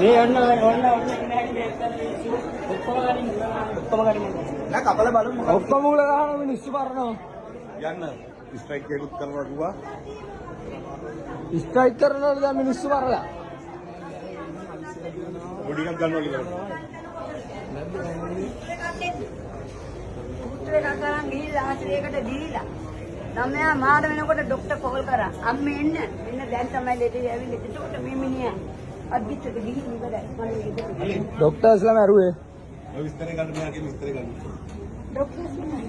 මේ ඔන්න ඔක්කොම නෑ කපල බලමු ඔක්කොම උල ගහන මිනිස්සු මරනවා යන්න ස්ට්‍රයික් එකකුත් කරනවා කිව්වා ස්ට්‍රයික් කරනවා දැන් මිනිස්සු මරලා බොඩි එකක් ගන්නවා කියලා පුත්‍රයෙක් අතරන් ගිහිල්ලා ආශ්‍රයයකට දීලා ළමයා මාර වෙනකොට ડોක්ටර් කෝල් කරා අම්මේ එන්න දැන් තමයි ලෙඩේ ඇවිල්ලා එතකොට මේ මිනිහා අද්දිච්චට ගිහින් ඉවරයි ડોක්ටර්ස්ලා මරුවේ ඔය විස්තරේ ගන්න මෙයාගේ විස්තරේ ගන්න ડોක්ටර්ස්ලා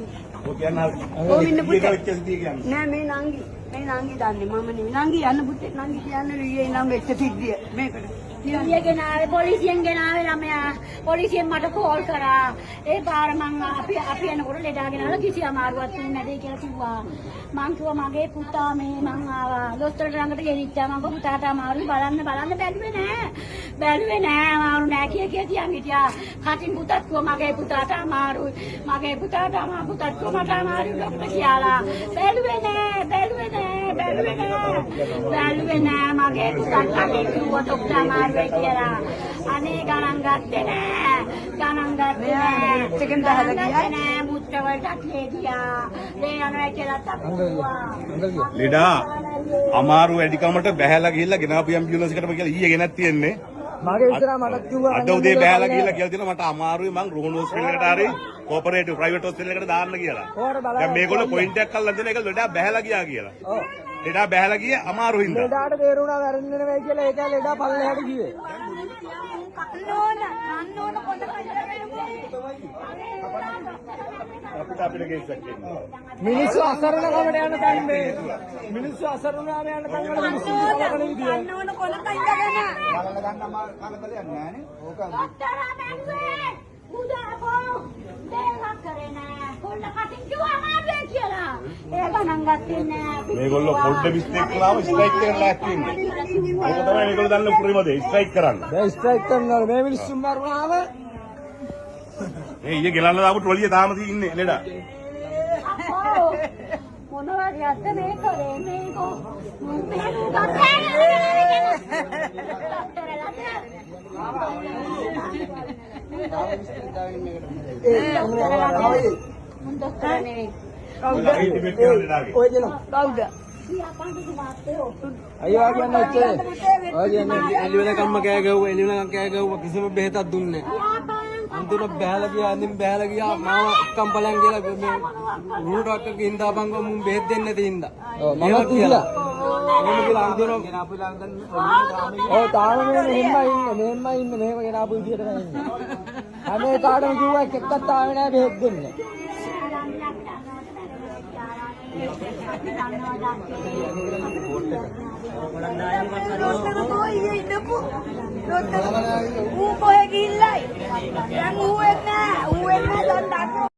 ඔය කියන්න ඕ ඉන්න පුතේ කියන්නේ නෑ මේ නංගි දන්නේ මම නෙවෙයි නංගි යන්න පුතේ නංගි කියන්නේ ඊයේ නම් වෙච්ච සිද්ධිය මේකට නියගෙන් ආවේ පොලිසියෙන් ගෙන ආවේ ළමයා පොලිසියෙන් මට කෝල් කරා ඒ පාර මං අපි එනකොට ලෙඩාගෙන ආලා කිසි අමාරුවක් නැදේ කියලා කිව්වා මං කිව්වා මගේ පුතා මේ මං ආවා දොස්තරට ළඟට ගෙනිච්චා මං පුතාට අමාරුයි බලන්න බැලුවේ නෑ අමාරු නෑ කියන් හිටියා කටින් පුතත් කිව්වා මගේ පුතාට අමාරුයි පුතත් කිව්වා මට අමාරුයි ડોක්ටර් කියලා බැලුවේ නෑ මගේ පුතත් කටින් කිව්වා ડોක්ටර් අමාරුයි කියලා අනේ ගණන් ගත්තේ නෑ චිකන් දහලා ගියා නෑ මුත්‍ර වලට ලේදියා මේ යනවා කියලා තප්පුවා ලෙඩා අමාරු වැඩිකමට බැහැලා ගිහිල්ලා ගෙනාපු ඇම්බියුලන්ස් එකටම කියලා ඊයේ ගෙනත් තියෙන්නේ මගේ ඉස්සරහා මට කිව්වා අද උදේ බැහැලා ගිහිල්ලා කියලා දෙනවා මට අමාරුයි මං රෝහණ හොස්පිටල් එකට හරි කෝපරේටිව් ප්‍රයිවට් හොස්පිටල් එකට දාන්න කියලා දැන් මේගොල්ලෝ පොයින්ට් එකක් අල්ලන් දෙන එක ලෙඩා බැහැලා ගියා කියලා ඔව් ලෙඩා බැහැලා ගියේ අමාරු හින්දා ලෙඩාට තේරුණා වැරෙන්න නෙවෙයි කියලා ඒක ලෙඩා පල්ලෙහාට ගියේ අපිට කේස් එකක් කියනවා මිනිස්සු අසරණකමට යන තැන් මේ මිනිස්සු අසරණාම යන තැන් වල මිනිස්සු කලකන විදිය අන්නෝන කොලක ඉඳගෙන බලලා ගන්න අමාරු කලබලයක් නෑනේ ඕක මේගොල්ලෝ පොඩ්ඩ මිස්ටේක් කළාම ස්ට්‍රයික් එකට ලෑස්ති වෙන්නේ. ඒක තමයි මේගොල්ලෝ දන්න උපරිම දේ ස්ට්‍රයික් කරන්න. දැන් ස්ට්‍රයික් කරනවා මේ මිනිස්සු මරුණාම මේ ඊයේ ගෙලන්න දාපු ට්‍රොලිය තාම තියෙන්නේ ලෙඩා. මොනවද යද්ද මේ කරේ මේකෝ ඔය දෙනවා කවුද අයියා කියන්නේ ඔච්චර ඔය කියන්නේ එළි වෙනකම්ම කෑ ගැව්වා කිසිම බෙහෙතක් දුන්නේ නැහැ අන්තිමට බැහැලා ගියා මාව කම්පලන් කියලා මේ රූට් එකක ඉඳාපන්ව මුන් බෙහෙත් දෙන්නේ නැති ඉඳා ඔව් මම කියලා අන්තිමට ගෙනාපු ළඟ ඔව් තාම මෙහෙමයි ඉන්නේ මෙහෙම ගෙනාපු විදියට තමයි ඉන්නේ හැම එකාටම කිව්වා එකක්වත් ආවේ නැහැ බෙහෙත් දෙන්නේ ඌ කොහෙ ගිහිල්ලයි දැන් ඌ එන්නේ නැහැ දැන් දන්නවා